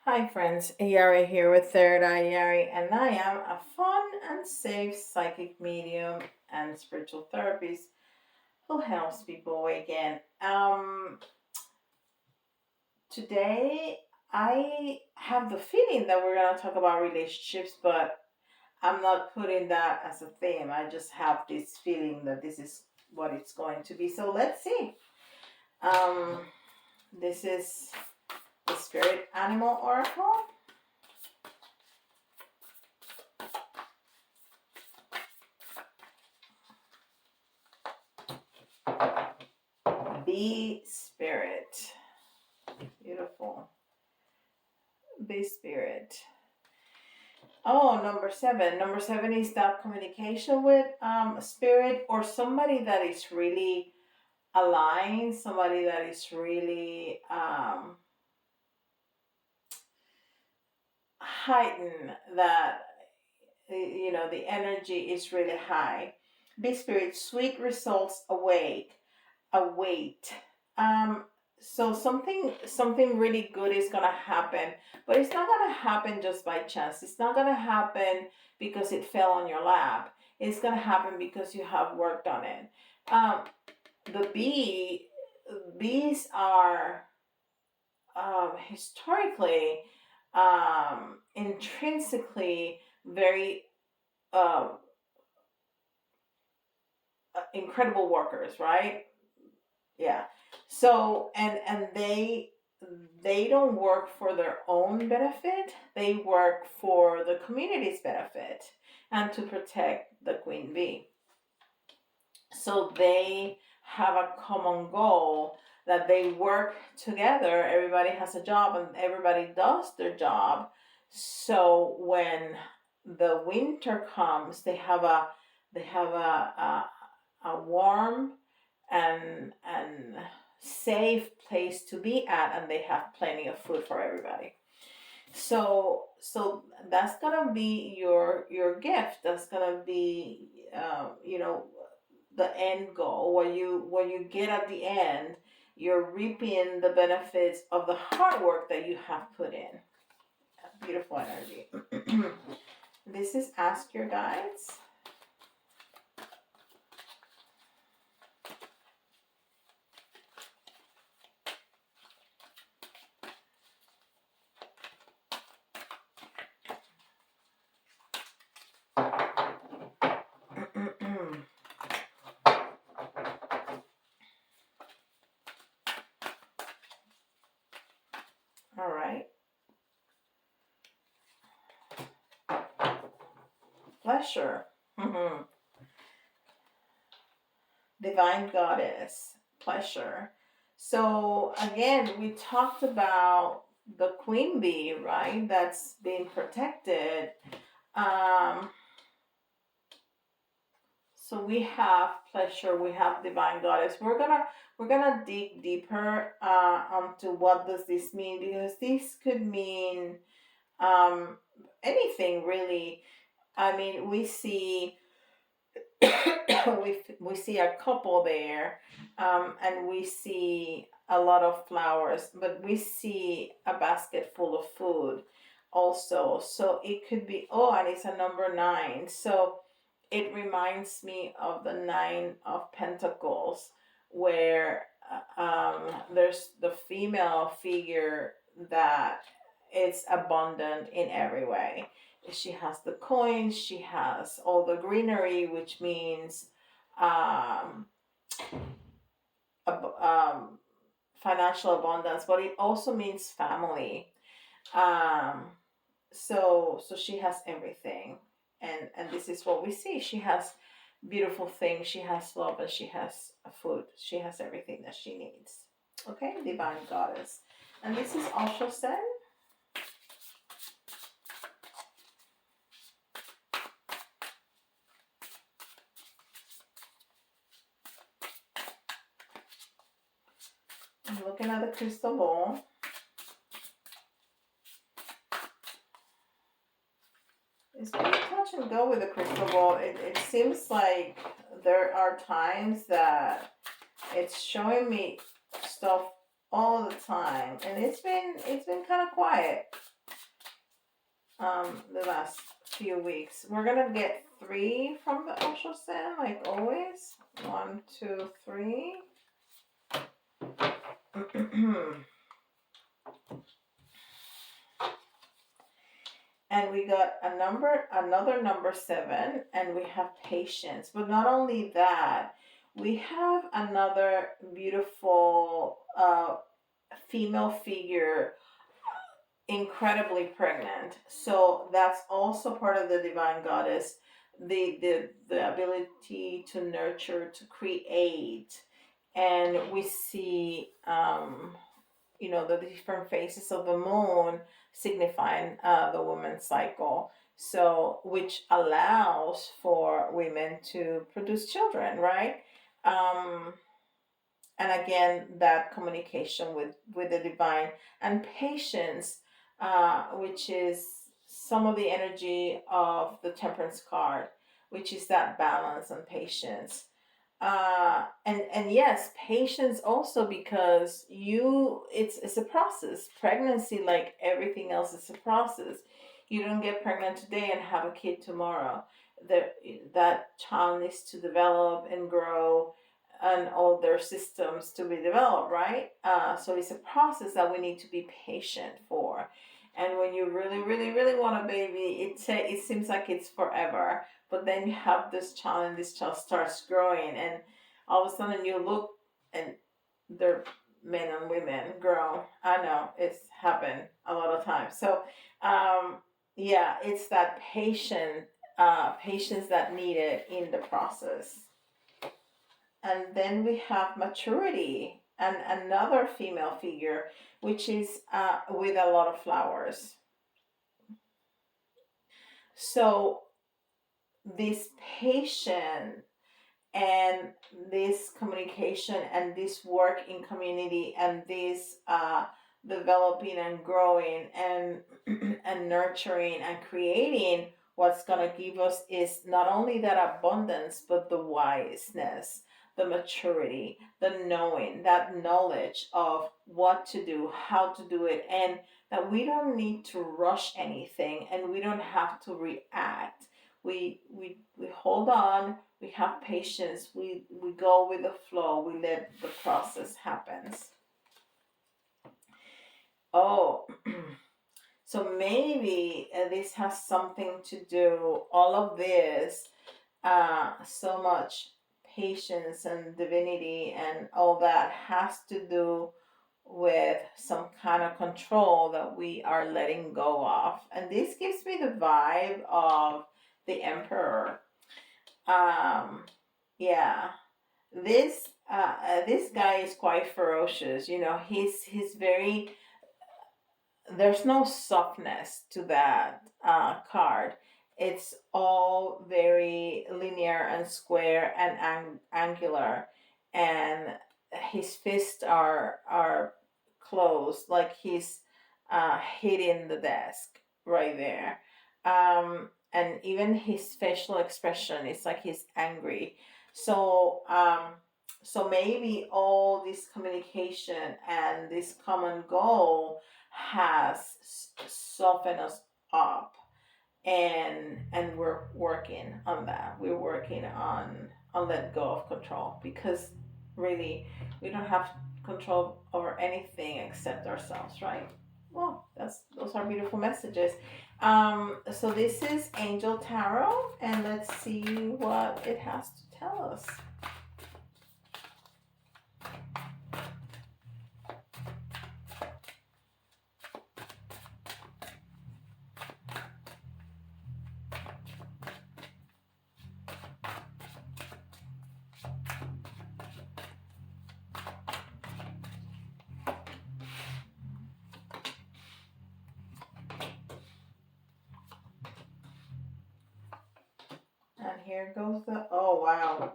Hi friends, Yari here with Third Eye Yari, and I am a fun and safe psychic medium and spiritual therapist who helps people awaken. Today I have the feeling that we're gonna talk about relationships, but I'm not putting that as a theme. I just have this feeling that this is what it's going to be. So let's see. Um, this is the Spirit Animal Oracle. Be Spirit. Beautiful. Be Spirit. Oh, number seven. Number seven is that communication with spirit or somebody that is really aligned, somebody that is really heightened, that the energy is really high. Be Spirit, sweet results await. Um, so something really good is gonna happen, but it's not gonna happen just by chance. It's not gonna happen because it fell on your lap. It's gonna happen because you have worked on it. Um, the bees are historically, intrinsically very uh, incredible workers, right? Yeah. So and they don't work for their own benefit. They work for the community's benefit and to protect the queen bee. So they have a common goal that they work together. Everybody has a job and everybody does their job. So when the winter comes, they have a warm and safe place to be at, and they have plenty of food for everybody. So that's gonna be your gift. That's gonna be the end goal. When you get at the end, you're reaping the benefits of the hard work that you have put in. Beautiful energy. This is Ask Your Guides. All right. Pleasure. Divine Goddess. Pleasure. So again, we talked about the queen bee, right? That's being protected. Um, so we have pleasure, we have divine goddess. We're gonna dig deeper onto what does this mean, because this could mean um, anything really. I mean, we see we see a couple there, and we see a lot of flowers, but we see a basket full of food also. So it could be, oh, and it's a number nine. So it reminds me of the Nine of Pentacles, where there's the female figure that is abundant in every way. She has the coins, she has all the greenery, which means um, um, financial abundance, but it also means family. Um, so she has everything, and this is what we see. She has beautiful things. She has love, and she has food. She has everything that she needs. Okay, divine goddess, and this is also said. I'm looking at the crystal ball. It's pretty touch and go with the crystal ball. It seems like there are times that it's showing me stuff all the time, and it's been kind of quiet. the last few weeks. We're gonna get three from the ultrasound, like always. One, two, three. And we got another number seven, and we have patience. But not only that, we have another beautiful female figure, incredibly pregnant. So that's also part of the divine goddess, the ability to nurture, to create. And we see the different phases of the moon signifying the woman's cycle. So, which allows for women to produce children, right? Um, and again, that communication with the divine, and patience, which is some of the energy of the Temperance card, which is that balance and patience. And yes, patience also, because it's a process. Pregnancy, like everything else, is a process. You don't get pregnant today and have a kid tomorrow. That that child needs to develop and grow, and all their systems to be developed, right? So it's a process that we need to be patient for. And when you really, really, really want a baby, it seems like it's forever. But then you have this child, and this child starts growing, and all of a sudden you look, and they're men and women grown. I know it's happened a lot of times. So, yeah, it's that patience that needed in the process. And then we have maturity, and another female figure, which is with a lot of flowers. So this patient, and this communication, and this work in community, and this developing and growing, and and nurturing and creating, what's going to give us is not only that abundance, but the wiseness, the maturity, the knowing, that knowledge of what to do, how to do it, and that we don't need to rush anything, and we don't have to react. We hold on, we have patience, we go with the flow, we let the process happens. Oh, so maybe this has something to do, all of this, so much patience and divinity and all that has to do with some kind of control that we are letting go of. And this gives me the vibe of the emperor. um yeah, this guy is quite ferocious. He's very, there's no softness to that card. It's all very linear and square and angular, and his fists are closed, like he's hitting the desk right there. And even his facial expression is like he's angry. So maybe all this communication and this common goal has softened us up, and we're working on that. We're working on let go of control, because really we don't have control over anything except ourselves, right? Well, those are beautiful messages. So this is Angel Tarot, and let's see what it has to tell us. And here goes the, oh wow,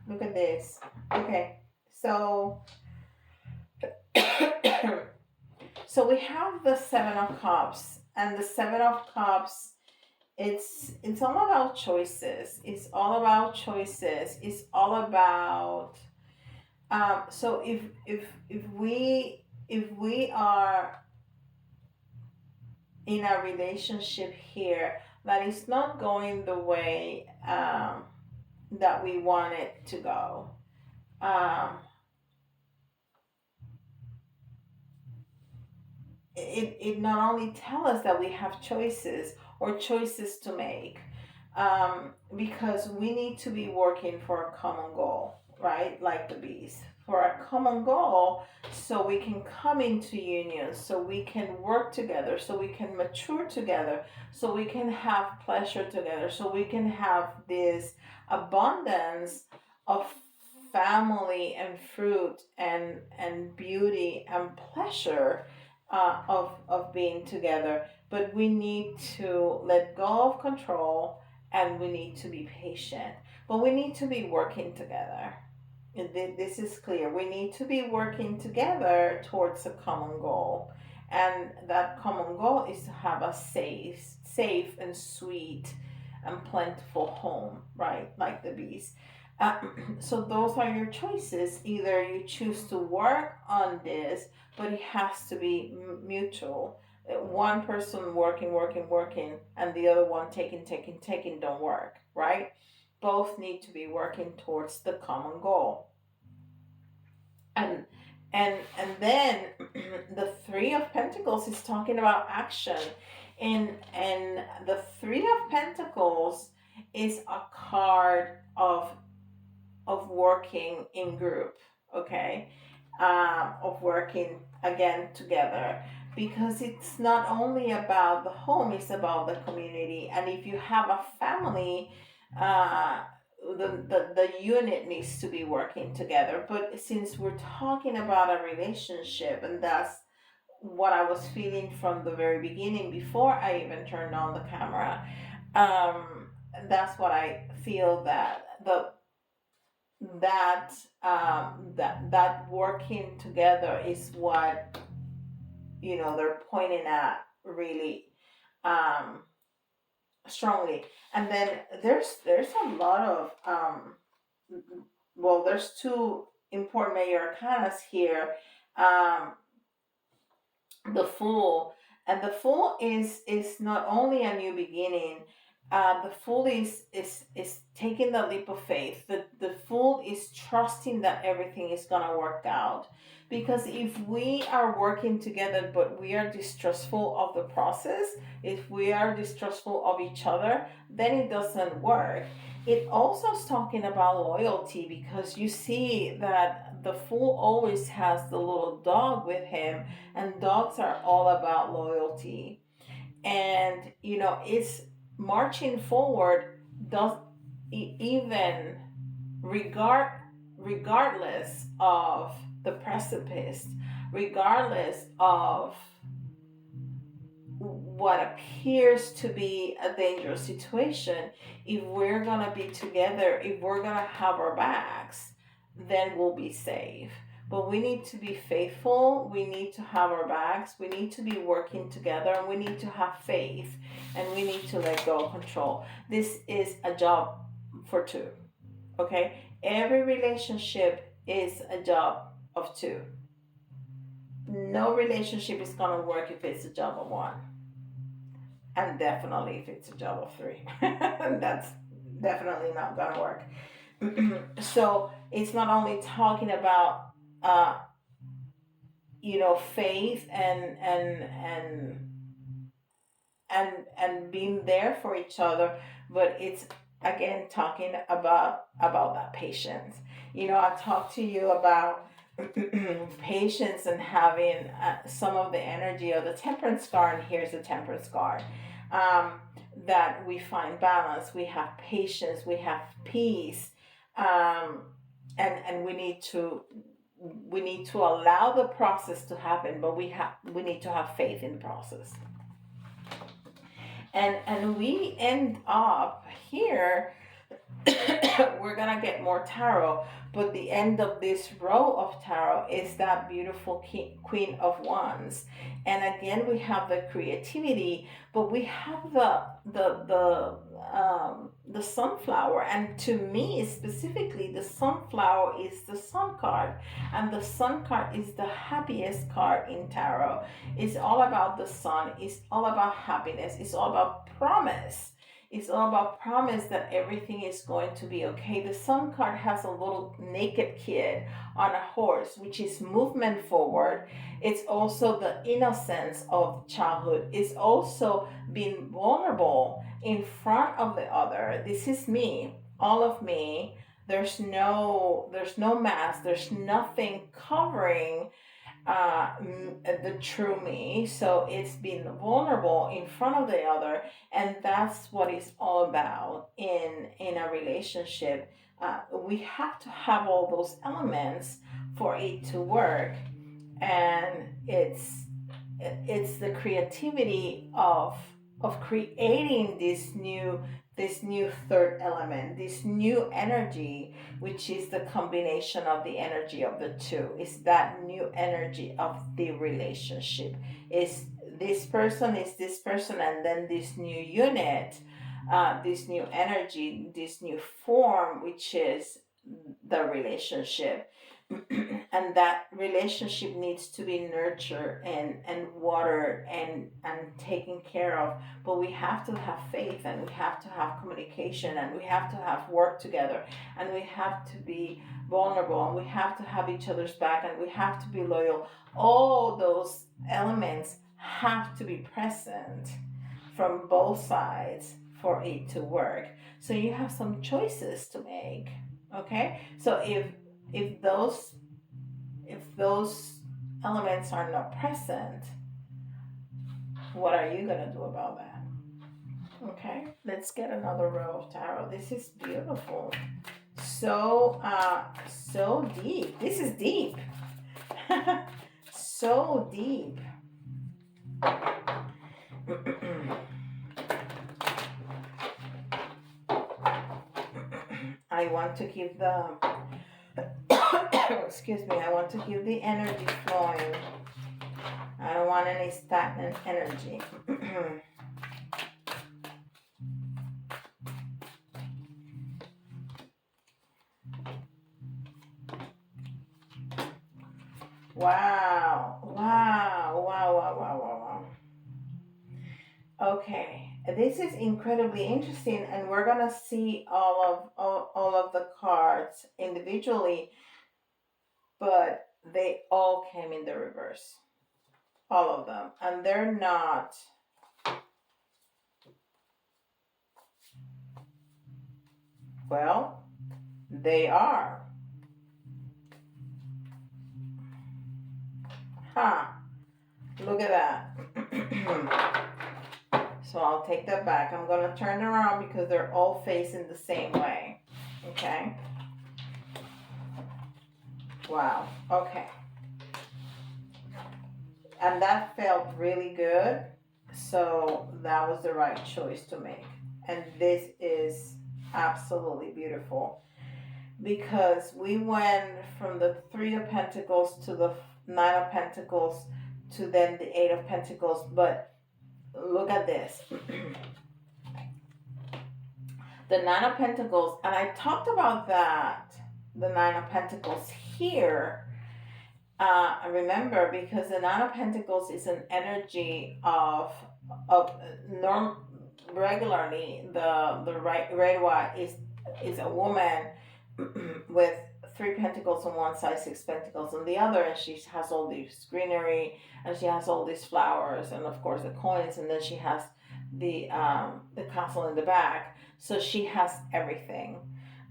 look at this. Okay, so so we have the Seven of Cups, and the Seven of Cups. It's all about choices. It's all about choices. It's all about. So if we are in a relationship here that is not going the way that we want it to go. Um, it not only tell us that we have choices or choices to make, because we need to be working for a common goal, right? Like the bees, for a common goal, so we can come into union, so we can work together, so we can mature together, so we can have pleasure together, so we can have this abundance of family and fruit and beauty and pleasure, of being together. But we need to let go of control, and we need to be patient. But we need to be working together. This is clear. We need to be working together towards a common goal. And that common goal is to have a safe and sweet and plentiful home, right? Like the bees. Uh, so those are your choices. Either you choose to work on this, but it has to be mutual. One person working, and the other one taking don't work, right? Both need to be working towards the common goal. And then the Three of Pentacles is talking about action, and the Three of Pentacles is a card of working in group, okay, of working again together, because it's not only about the home, it's about the community. And if you have a family, uh, the unit needs to be working together. But since we're talking about a relationship, and that's what I was feeling from the very beginning before I even turned on the camera, um, that's what I feel, that that working together is what, they're pointing at really, um strongly. And then there's a lot of, well, there's two important major arcanas here. um the Fool. And the Fool is not only a new beginning. The Fool is taking the leap of faith. The Fool is trusting that everything is gonna work out. Because if we are working together but we are distrustful of the process, if we are distrustful of each other, then it doesn't work. It also is talking about loyalty, because you see that the Fool always has the little dog with him, and dogs are all about loyalty. And it's marching forward, does even regard regardless of the precipice, regardless of what appears to be a dangerous situation. If we're gonna be together, if we're gonna have our backs, then we'll be safe. But we need to be faithful, we need to have our backs, we need to be working together, and we need to have faith, and we need to let go of control. This is a job for two, okay? Every relationship is a job of two. No relationship is gonna work if it's a job of one. And definitely if it's a job of three. That's definitely not gonna work. So it's not only talking about, uh, faith and being there for each other, but it's again talking about that patience. I talked to you about patience, and having, some of the energy of the Temperance card. And here's the Temperance card. um, that we find balance, we have patience, we have peace, um, and we need to allow the process to happen, but we need to have faith in the process. And we end up here. we're gonna get more tarot, but the end of this row of tarot is that beautiful Queen of Wands. And again, we have the creativity, but we have the sunflower. And to me specifically, the sunflower is the sun card, and the sun card is the happiest card in tarot. It's all about the sun, it's all about happiness, it's all about promise. It's all about promise that everything is going to be okay. The sun card has a little naked kid on a horse, which is movement forward. It's also the innocence of childhood. It's also being vulnerable in front of the other. This is me, all of me. There's no mask. There's nothing covering the true me. So it's being vulnerable in front of the other, and that's what it's all about in a relationship. We have to have all those elements for it to work, and it's the creativity of creating this new third element, this new energy, which is the combination of the energy of the two. Is that new energy of the relationship. Is this person, and then this new unit, this new energy, this new form, which is the relationship. And that relationship needs to be nurtured and watered and taken care of. But we have to have faith, and we have to have communication, and we have to have work together, and we have to be vulnerable, and we have to have each other's back, and we have to be loyal. All those elements have to be present from both sides for it to work. So you have some choices to make. Okay, so if those elements are not present, what are you gonna do about that? Okay, let's get another row of tarot. This is beautiful. So deep. This is deep. So deep. I want to give the excuse me, I want to keep the energy flowing. I don't want any stagnant energy. Wow. Wow. Wow. Wow. Wow. Wow. Wow. Okay. This is incredibly interesting, and we're gonna see all of the cards individually, but they all came in the reverse. All of them. And they're not. Well, they are. Huh. Look at that. So I'll take that back. I'm going to turn around because they're all facing the same way. Okay. Wow. Okay. And that felt really good. So that was the right choice to make. And this is absolutely beautiful, because we went from the Three of Pentacles to the Nine of Pentacles to then the Eight of Pentacles. But look at this. The Nine of Pentacles, and I talked about that, the Nine of Pentacles here. Remember, because the Nine of Pentacles is an energy of regularly the red white is a woman with three pentacles on one side, six pentacles on the other, and she has all this greenery, and she has all these flowers, and of course the coins, and then she has the castle in the back. So she has everything.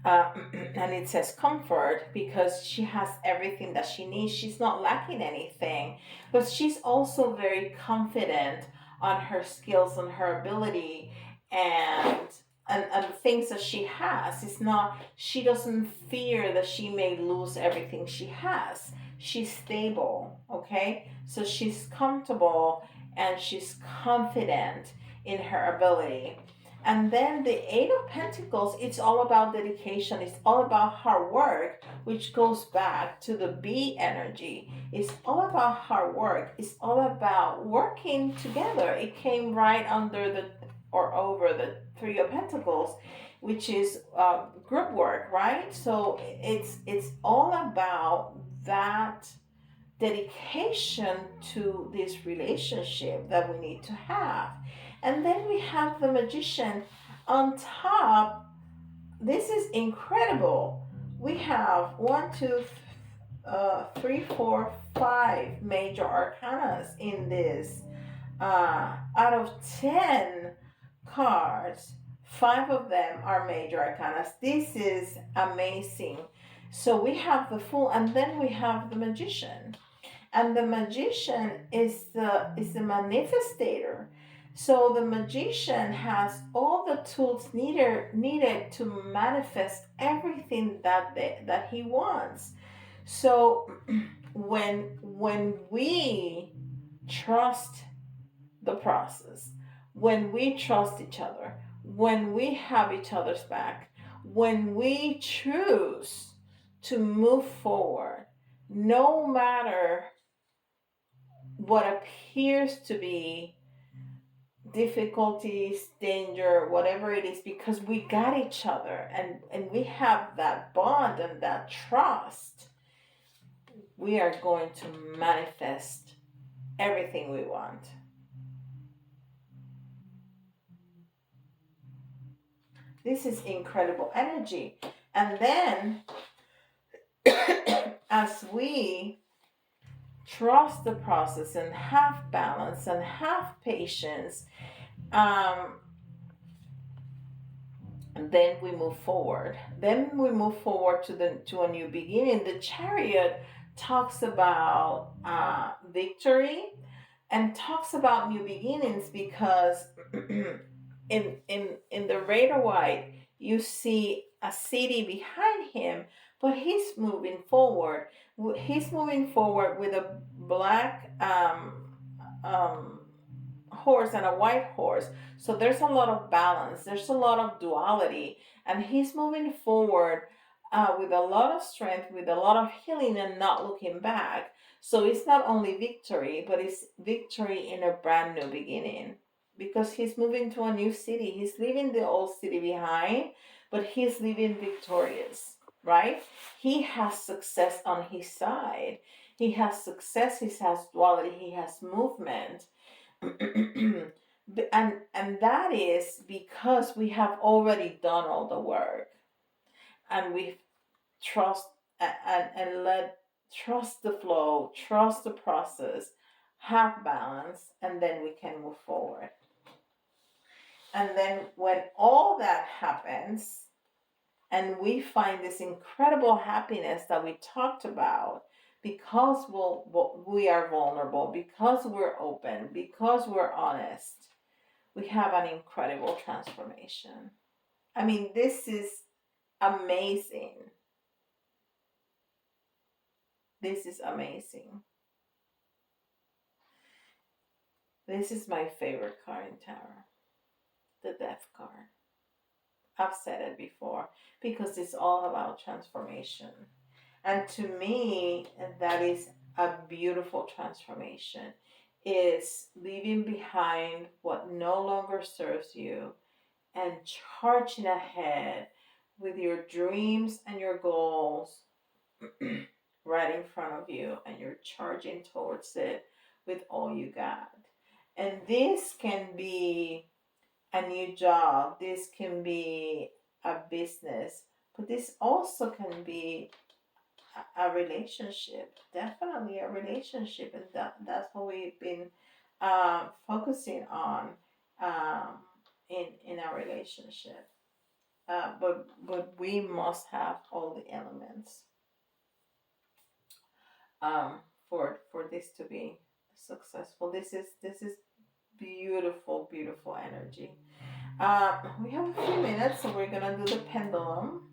And it says comfort, because she has everything that she needs. She's not lacking anything, but she's also very confident on her skills and her ability, and the things that she has. It's not, she doesn't fear that she may lose everything she has. She's stable. Okay, so she's comfortable and she's confident in her ability. And then the Eight of Pentacles, it's all about dedication. It's all about hard work, which goes back to the B energy. It's all about hard work. It's all about working together. It came right under the or over the Three of Pentacles, which is group work, right? So it's all about that dedication to this relationship that we need to have. And then we have the Magician on top. This is incredible. We have one, two, three, four, five major arcanas in this. Out of 10 cards, five of them are major arcanas. This is amazing. So we have the Fool, and then we have the Magician, and the magician is the manifestator. So the magician has all the tools needed to manifest everything that he wants. So when we trust the process, when we trust each other, when we have each other's back, when we choose to move forward, no matter what appears to be difficulties, danger, whatever it is, because we got each other, and we have that bond and that trust, we are going to manifest everything we want. This is incredible energy. And then as we trust the process and have balance and have patience, um, and then we move forward. Then we move forward to a new beginning. The Chariot talks about victory and talks about new beginnings, because in the Raider White you see a city behind him, but he's moving forward. He's moving forward with a black um, horse and a white horse. So there's a lot of balance, there's a lot of duality, and he's moving forward with a lot of strength, with a lot of healing, and not looking back. So it's not only victory, but it's victory in a brand new beginning, because he's moving to a new city. He's leaving the old city behind, but he's living victorious, right? He has success on his side. He has success, he has duality, he has movement. And that is because we have already done all the work, and we trust and let trust the flow, trust the process, have balance, and then we can move forward. And then when all that happens and we find this incredible happiness that we talked about, because we are vulnerable, because we're open, because we're honest, we have an incredible transformation. I mean, this is amazing. This is amazing. This is my favorite card in tarot, the Death card. I've said it before, because it's all about transformation. And to me, that is a beautiful transformation. It's leaving behind what no longer serves you and charging ahead with your dreams and your goals right in front of you, and you're charging towards it with all you got. And this can be a new job, this can be a business, but this also can be a relationship, definitely a relationship, and that's what we've been focusing on um, in our relationship. But we must have all the elements um, for this to be successful. This is beautiful, beautiful energy. We have a few minutes, so we're gonna do the pendulum.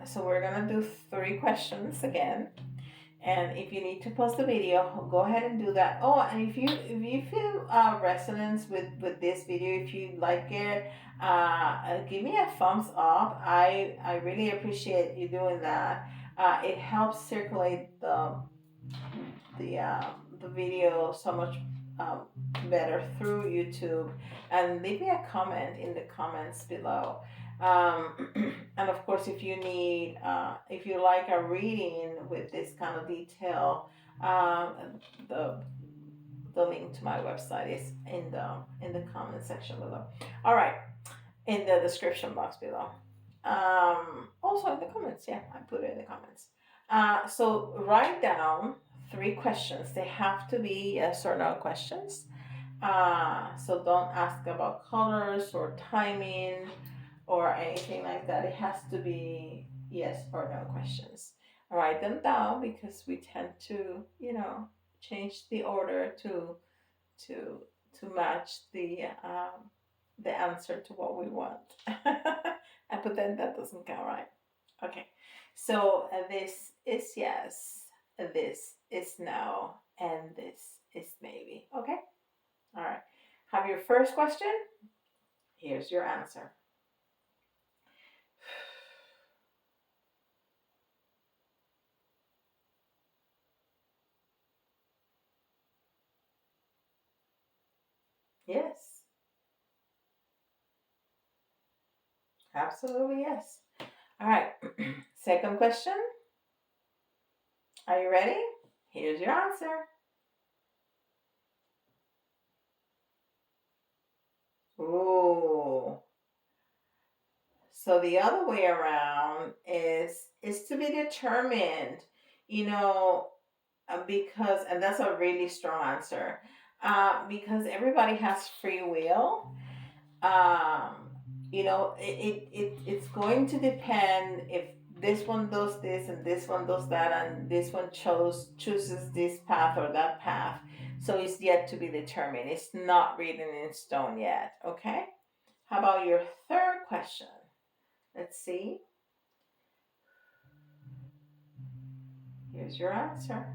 So we're gonna do 3 questions again, And if you need to pause the video, go ahead and do that. Oh, and if you feel resonance with this video, if you like it, give me a thumbs up. I really appreciate you doing that. It helps circulate the video so much um, better through YouTube. And leave me a comment in the comments below. And of course, if you like a reading with this kind of detail, the the link to my website is in the comment section below. All right, in the description box below. Also in the comments, yeah, I put it in the comments. So write down 3 questions. They have to be yes or no questions. So don't ask about colors or timing or anything like that. It has to be yes or no questions. Write them down because we tend to, change the order to to match the answer to what we want. But then that doesn't count, right? Okay. So this is yes, this is no, and this is maybe. Okay. All right. Have your first question. Here's your answer. Yes. Absolutely yes. All right. Second question. Are you ready? Here's your answer. Ooh. So the other way around is to be determined, you know, because and that's a really strong answer. Because everybody has free will. Um, it's going to depend if this one does this and this one does that and this one chooses this path or that path. So it's yet to be determined. It's not written in stone yet. Okay. How about your third question? Let's see. Here's your answer.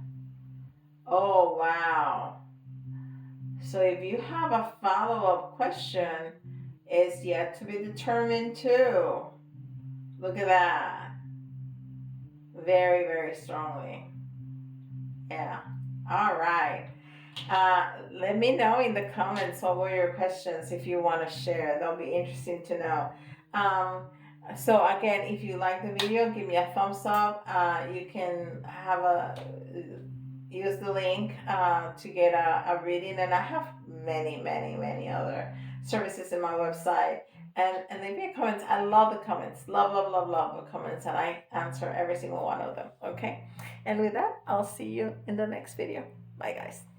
Oh, wow. So if you have a follow up question, it's yet to be determined too. Look at that. Very, very strongly. Yeah. All right. Let me know in the comments what were your questions if you want to share. That'll be interesting to know. Um, so again, if you like the video, give me a thumbs up. You can have a use the link to get a reading, and I have many, many, many other services in my website. And leave me comments. I love the comments. Love, love, love, love the comments, and I answer every single one of them. Okay. And with that, I'll see you in the next video. Bye, guys.